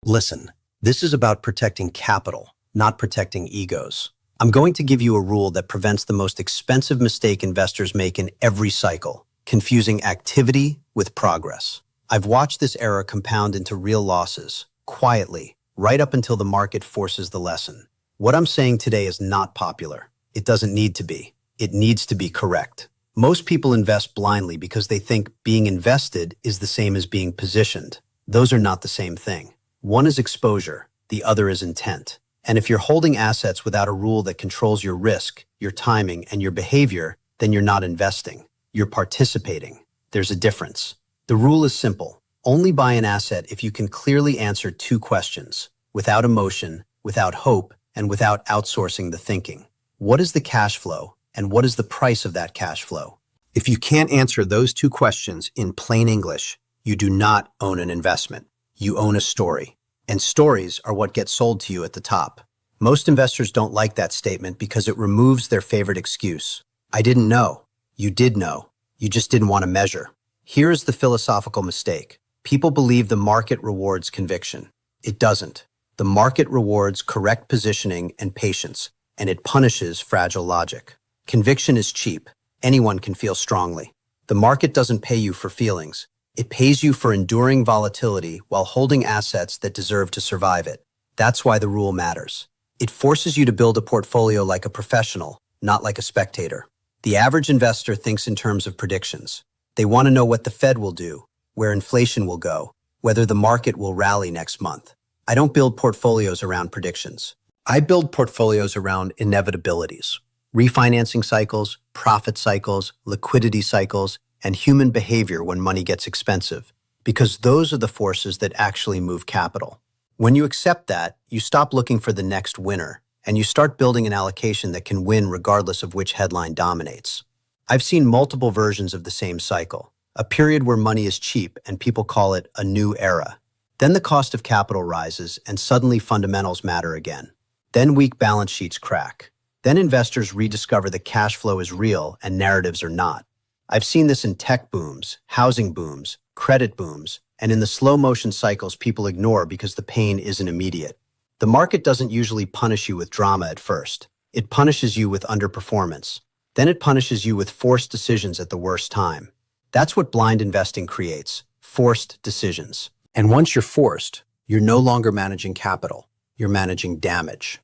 Listen, this is about protecting capital, not protecting egos. I'm going to give you a rule that prevents the most expensive mistake investors make in every cycle, confusing activity with progress. I've watched this error compound into real losses, quietly, right up until the market forces the lesson. What I'm saying today is not popular. It doesn't need to be. It needs to be correct. Most people invest blindly because they think being invested is the same as being positioned. Those are not the same thing. One is exposure, the other is intent. And if you're holding assets without a rule that controls your risk, your timing, and your behavior, then you're not investing. You're participating. There's a difference. The rule is simple. Only buy an asset if you can clearly answer two questions, without emotion, without hope, and without outsourcing the thinking. What is the cash flow, and what is the price of that cash flow? If you can't answer those two questions in plain English, you do not own an investment. You own a story. And stories are what get sold to you at the top. Most investors don't like that statement because it removes their favorite excuse. I didn't know. You did know. You just didn't want to measure. Here is the philosophical mistake. People believe the market rewards conviction. It doesn't. The market rewards correct positioning and patience, and it punishes fragile logic. Conviction is cheap. Anyone can feel strongly. The market doesn't pay you for feelings. It pays you for enduring volatility while holding assets that deserve to survive it. That's why the rule matters. It forces you to build a portfolio like a professional, not like a spectator. The average investor thinks in terms of predictions. They want to know what the Fed will do, where inflation will go, whether the market will rally next month. I don't build portfolios around predictions. I build portfolios around inevitabilities. Refinancing cycles, profit cycles, liquidity cycles, and human behavior when money gets expensive, because those are the forces that actually move capital. When you accept that, you stop looking for the next winner, and you start building an allocation that can win regardless of which headline dominates. I've seen multiple versions of the same cycle, a period where money is cheap and people call it a new era. Then the cost of capital rises and suddenly fundamentals matter again. Then weak balance sheets crack. Then investors rediscover that cash flow is real and narratives are not. I've seen this in tech booms, housing booms, credit booms, and in the slow motion cycles people ignore because the pain isn't immediate. The market doesn't usually punish you with drama at first. It punishes you with underperformance. Then it punishes you with forced decisions at the worst time. That's what blind investing creates, forced decisions. And once you're forced, you're no longer managing capital. You're managing damage.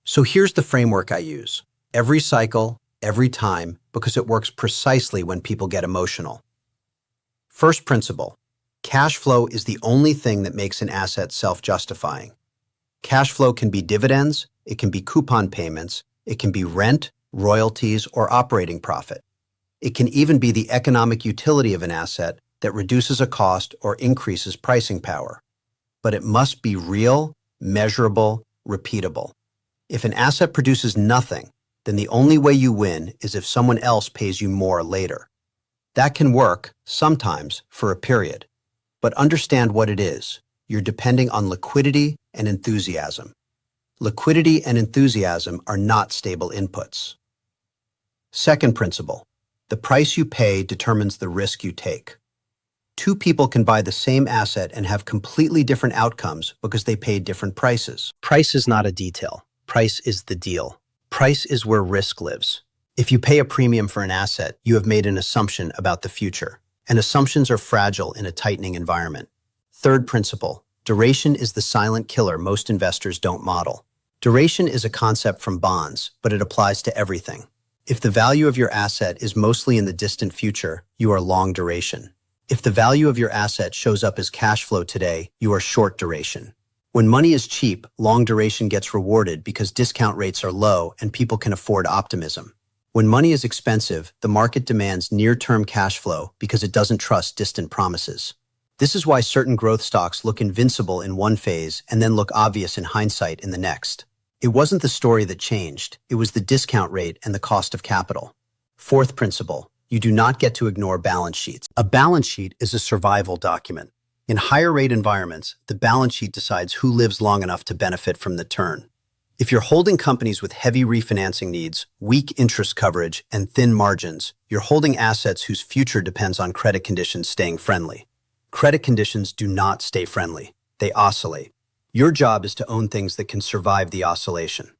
So here's the framework I use. Every cycle, every time, because it works precisely when people get emotional. First principle, cash flow is the only thing that makes an asset self-justifying. Cash flow can be dividends, it can be coupon payments, it can be rent, royalties, or operating profit. It can even be the economic utility of an asset that reduces a cost or increases pricing power. But it must be real, measurable, repeatable. If an asset produces nothing, then the only way you win is if someone else pays you more later. That can work, sometimes, for a period. But understand what it is. You're depending on liquidity and enthusiasm. Liquidity and enthusiasm are not stable inputs. Second principle, the price you pay determines the risk you take. Two people can buy the same asset and have completely different outcomes because they paid different prices. Price is not a detail. Price is the deal. Price is where risk lives. If you pay a premium for an asset, you have made an assumption about the future, and assumptions are fragile in a tightening environment. Third principle, duration is the silent killer most investors don't model. Duration is a concept from bonds, but it applies to everything. If the value of your asset is mostly in the distant future, you are long duration. If the value of your asset shows up as cash flow today, you are short duration. When money is cheap, long duration gets rewarded because discount rates are low and people can afford optimism. When money is expensive, the market demands near-term cash flow because it doesn't trust distant promises. This is why certain growth stocks look invincible in one phase and then look obvious in hindsight in the next. It wasn't the story that changed, it was the discount rate and the cost of capital. Fourth principle, you do not get to ignore balance sheets. A balance sheet is a survival document. In higher rate environments, the balance sheet decides who lives long enough to benefit from the turn. If you're holding companies with heavy refinancing needs, weak interest coverage, and thin margins, you're holding assets whose future depends on credit conditions staying friendly. Credit conditions do not stay friendly. They oscillate. Your job is to own things that can survive the oscillation.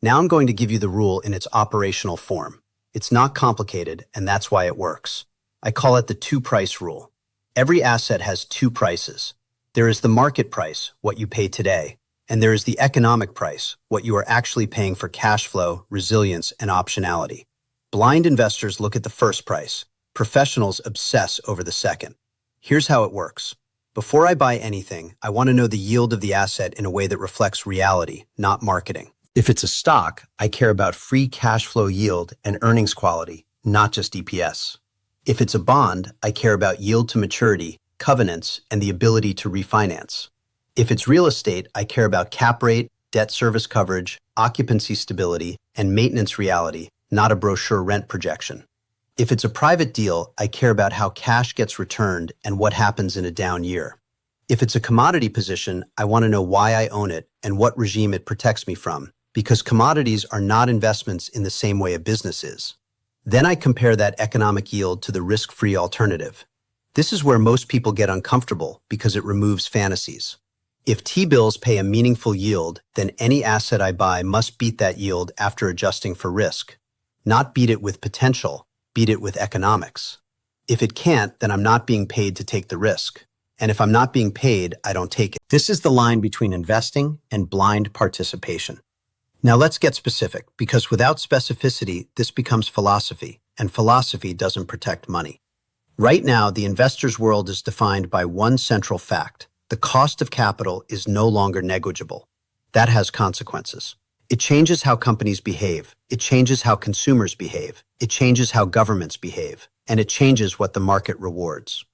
Now I'm going to give you the rule in its operational form. It's not complicated, and that's why it works. I call it the two-price rule. Every asset has two prices. There is the market price, what you pay today, and there is the economic price, what you are actually paying for cash flow, resilience, and optionality. Blind investors look at the first price. Professionals obsess over the second. Here's how it works. Before I buy anything, I want to know the yield of the asset in a way that reflects reality, not marketing. If it's a stock, I care about free cash flow yield and earnings quality, not just EPS. If it's a bond, I care about yield to maturity, covenants, and the ability to refinance. If it's real estate, I care about cap rate, debt service coverage, occupancy stability, and maintenance reality, not a brochure rent projection. If it's a private deal, I care about how cash gets returned and what happens in a down year. If it's a commodity position, I want to know why I own it and what regime it protects me from, because commodities are not investments in the same way a business is. Then I compare that economic yield to the risk-free alternative. This is where most people get uncomfortable because it removes fantasies. If T-bills pay a meaningful yield, then any asset I buy must beat that yield after adjusting for risk. Not beat it with potential, beat it with economics. If it can't, then I'm not being paid to take the risk. And if I'm not being paid, I don't take it. This is the line between investing and blind participation. Now let's get specific, because without specificity, this becomes philosophy, and philosophy doesn't protect money. Right now, the investor's world is defined by one central fact. The cost of capital is no longer negligible. That has consequences. It changes how companies behave. It changes how consumers behave. It changes how governments behave. And it changes what the market rewards.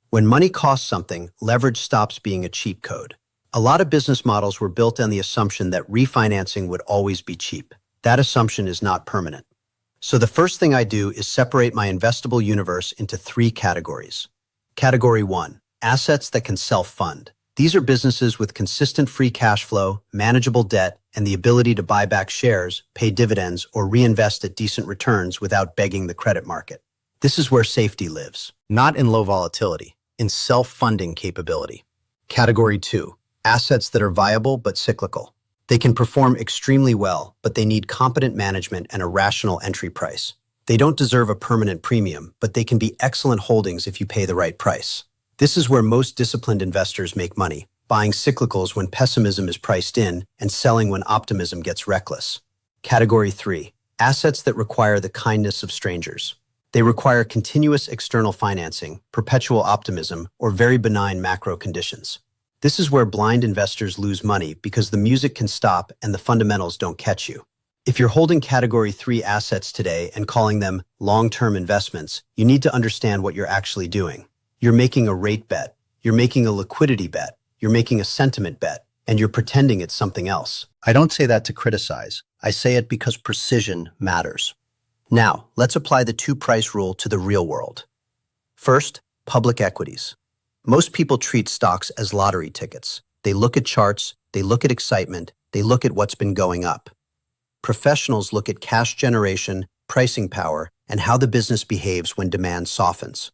When money costs something, leverage stops being a cheat code. A lot of business models were built on the assumption that refinancing would always be cheap. That assumption is not permanent. So the first thing I do is separate my investable universe into three categories. Category 1, assets that can self-fund. These are businesses with consistent free cash flow, manageable debt, and the ability to buy back shares, pay dividends, or reinvest at decent returns without begging the credit market. This is where safety lives, not in low volatility, in self-funding capability. Category 2, assets that are viable but cyclical. They can perform extremely well, but they need competent management and a rational entry price. They don't deserve a permanent premium, but they can be excellent holdings if you pay the right price. This is where most disciplined investors make money, buying cyclicals when pessimism is priced in and selling when optimism gets reckless. Category 3, assets that require the kindness of strangers. They require continuous external financing, perpetual optimism, or very benign macro conditions. This is where blind investors lose money because the music can stop and the fundamentals don't catch you. If you're holding Category 3 assets today and calling them long-term investments, you need to understand what you're actually doing. You're making a rate bet, you're making a liquidity bet, you're making a sentiment bet, and you're pretending it's something else. I don't say that to criticize. I say it because precision matters. Now, let's apply the two-price rule to the real world. First, public equities. Most people treat stocks as lottery tickets. They look at charts, they look at excitement, they look at what's been going up. Professionals look at cash generation, pricing power, and how the business behaves when demand softens.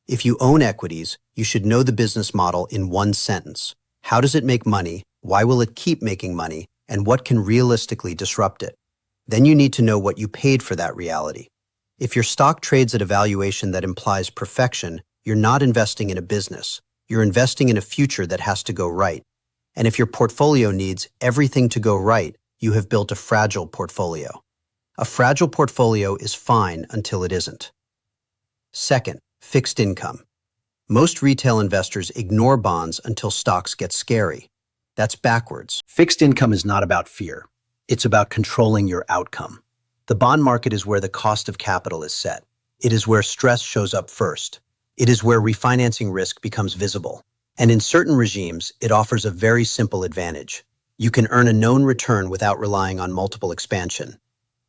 If you own equities, you should know the business model in one sentence. How does it make money? Why will it keep making money? And what can realistically disrupt it? Then you need to know what you paid for that reality. If your stock trades at a valuation that implies perfection, you're not investing in a business. You're investing in a future that has to go right. And if your portfolio needs everything to go right, you have built a fragile portfolio. A fragile portfolio is fine until it isn't. Second, fixed income. Most retail investors ignore bonds until stocks get scary. That's backwards. Fixed income is not about fear. It's about controlling your outcome. The bond market is where the cost of capital is set. It is where stress shows up first. It is where refinancing risk becomes visible. And in certain regimes, it offers a very simple advantage. You can earn a known return without relying on multiple expansion.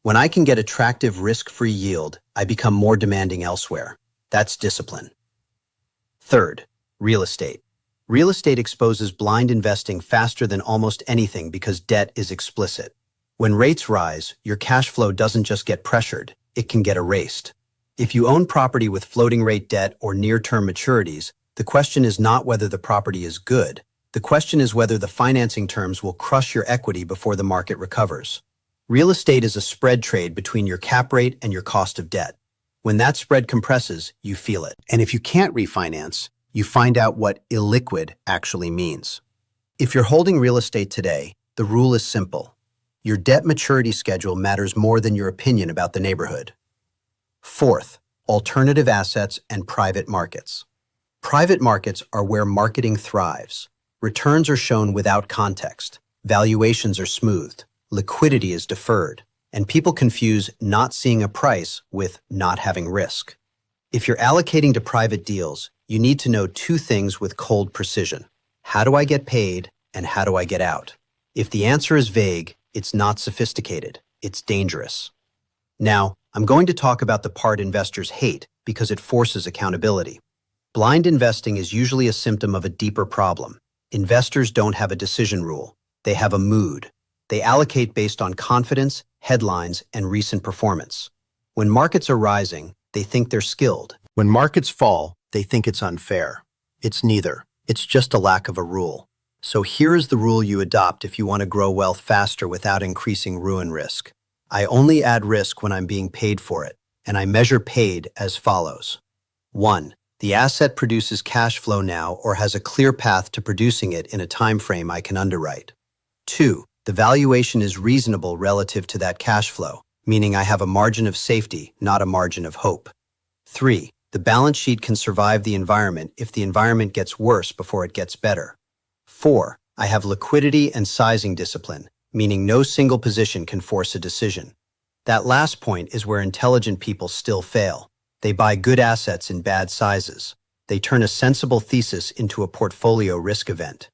When I can get attractive risk-free yield, I become more demanding elsewhere. That's discipline. Third, real estate. Real estate exposes blind investing faster than almost anything because debt is explicit. When rates rise, your cash flow doesn't just get pressured, it can get erased. If you own property with floating rate debt or near-term maturities, the question is not whether the property is good. The question is whether the financing terms will crush your equity before the market recovers. Real estate is a spread trade between your cap rate and your cost of debt. When that spread compresses, you feel it. And if you can't refinance, you find out what illiquid actually means. If you're holding real estate today, the rule is simple. Your debt maturity schedule matters more than your opinion about the neighborhood. Fourth, alternative assets and private markets. Private markets are where marketing thrives. Returns are shown without context. Valuations are smoothed. Liquidity is deferred. And people confuse not seeing a price with not having risk. If you're allocating to private deals, you need to know two things with cold precision. How do I get paid and how do I get out? If the answer is vague, it's not sophisticated. It's dangerous. Now, I'm going to talk about the part investors hate because it forces accountability. Blind investing is usually a symptom of a deeper problem. Investors don't have a decision rule. They have a mood. They allocate based on confidence, headlines, and recent performance. When markets are rising, they think they're skilled. When markets fall, they think it's unfair. It's neither. It's just a lack of a rule. So here is the rule you adopt if you want to grow wealth faster without increasing ruin risk. I only add risk when I'm being paid for it, and I measure paid as follows. 1. The asset produces cash flow now or has a clear path to producing it in a time frame I can underwrite. 2. The valuation is reasonable relative to that cash flow, meaning I have a margin of safety, not a margin of hope. 3. The balance sheet can survive the environment if the environment gets worse before it gets better. 4. I have liquidity and sizing discipline, meaning no single position can force a decision. That last point is where intelligent people still fail. They buy good assets in bad sizes. They turn a sensible thesis into a portfolio risk event.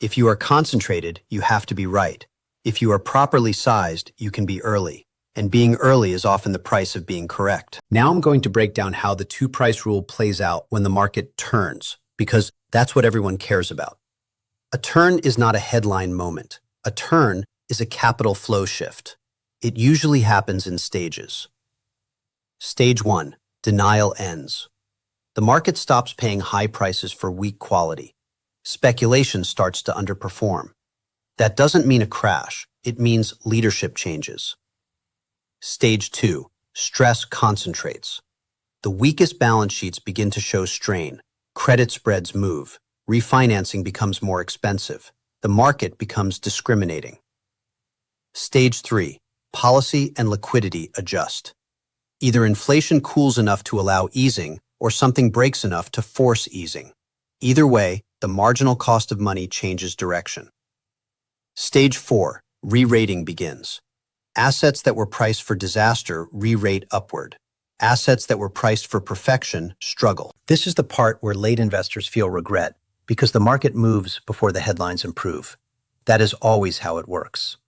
If you are concentrated, you have to be right. If you are properly sized, you can be early. And being early is often the price of being correct. Now I'm going to break down how the two-price rule plays out when the market turns, because that's what everyone cares about. A turn is not a headline moment. A turn is a capital flow shift. It usually happens in stages. Stage 1. Denial ends. The market stops paying high prices for weak quality. Speculation starts to underperform. That doesn't mean a crash. It means leadership changes. Stage 2. Stress concentrates. The weakest balance sheets begin to show strain. Credit spreads move. Refinancing becomes more expensive. The market becomes discriminating. Stage 3. Policy and liquidity adjust. Either inflation cools enough to allow easing, or something breaks enough to force easing. Either way, the marginal cost of money changes direction. Stage 4. Re-rating begins. Assets that were priced for disaster re-rate upward. Assets that were priced for perfection struggle. This is the part where late investors feel regret, because the market moves before the headlines improve. That is always how it works.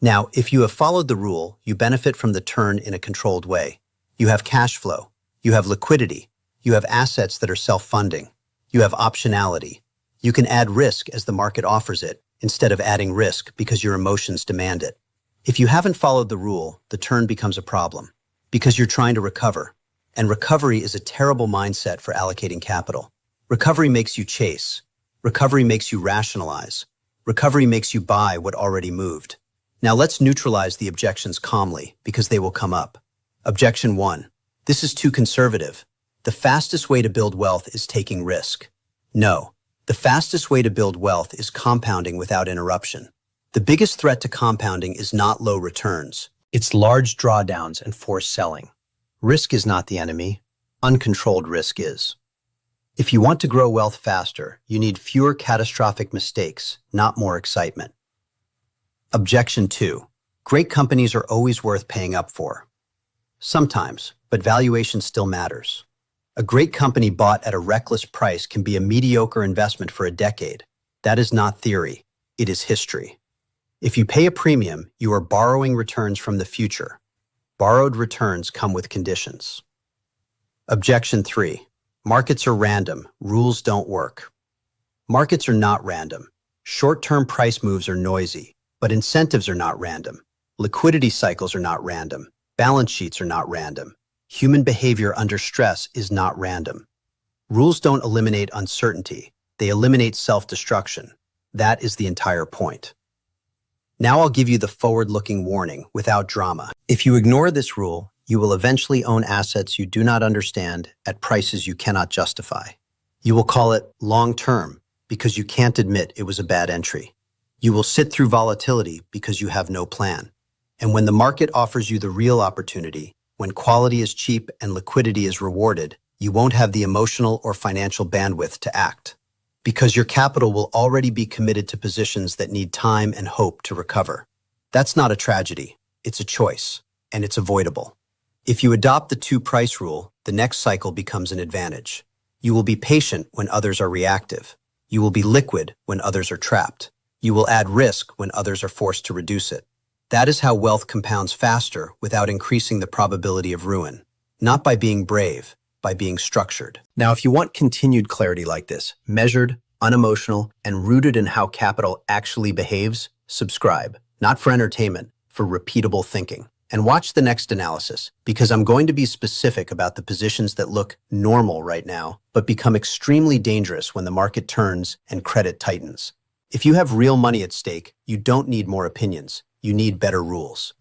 Now, if you have followed the rule, you benefit from the turn in a controlled way. You have cash flow. You have liquidity. You have assets that are self-funding. You have optionality. You can add risk as the market offers it, instead of adding risk because your emotions demand it. If you haven't followed the rule, the turn becomes a problem, because you're trying to recover. And recovery is a terrible mindset for allocating capital. Recovery makes you chase. Recovery makes you rationalize. Recovery makes you buy what already moved. Now let's neutralize the objections calmly, because they will come up. Objection 1. This is too conservative. The fastest way to build wealth is taking risk. No. The fastest way to build wealth is compounding without interruption. The biggest threat to compounding is not low returns. It's large drawdowns and forced selling. Risk is not the enemy. Uncontrolled risk is. If you want to grow wealth faster, you need fewer catastrophic mistakes, not more excitement. Objection 2. Great companies are always worth paying up for. Sometimes, but valuation still matters. A great company bought at a reckless price can be a mediocre investment for a decade. That is not theory. It is history. If you pay a premium, you are borrowing returns from the future. Borrowed returns come with conditions. Objection 3. Markets are random. Rules don't work. Markets are not random. Short-term price moves are noisy, but incentives are not random. Liquidity cycles are not random. Balance sheets are not random. Human behavior under stress is not random. Rules don't eliminate uncertainty. They eliminate self-destruction. That is the entire point. Now I'll give you the forward-looking warning without drama. If you ignore this rule, you will eventually own assets you do not understand at prices you cannot justify. You will call it long-term because you can't admit it was a bad entry. You will sit through volatility because you have no plan. And when the market offers you the real opportunity, when quality is cheap and liquidity is rewarded, you won't have the emotional or financial bandwidth to act, because your capital will already be committed to positions that need time and hope to recover. That's not a tragedy, it's a choice, and it's avoidable. If you adopt the two-price rule, the next cycle becomes an advantage. You will be patient when others are reactive. You will be liquid when others are trapped. You will add risk when others are forced to reduce it. That is how wealth compounds faster without increasing the probability of ruin. Not by being brave, by being structured. Now, if you want continued clarity like this, measured, unemotional, and rooted in how capital actually behaves, subscribe. Not for entertainment, for repeatable thinking. And watch the next analysis, because I'm going to be specific about the positions that look normal right now, but become extremely dangerous when the market turns and credit tightens. If you have real money at stake, you don't need more opinions. You need better rules.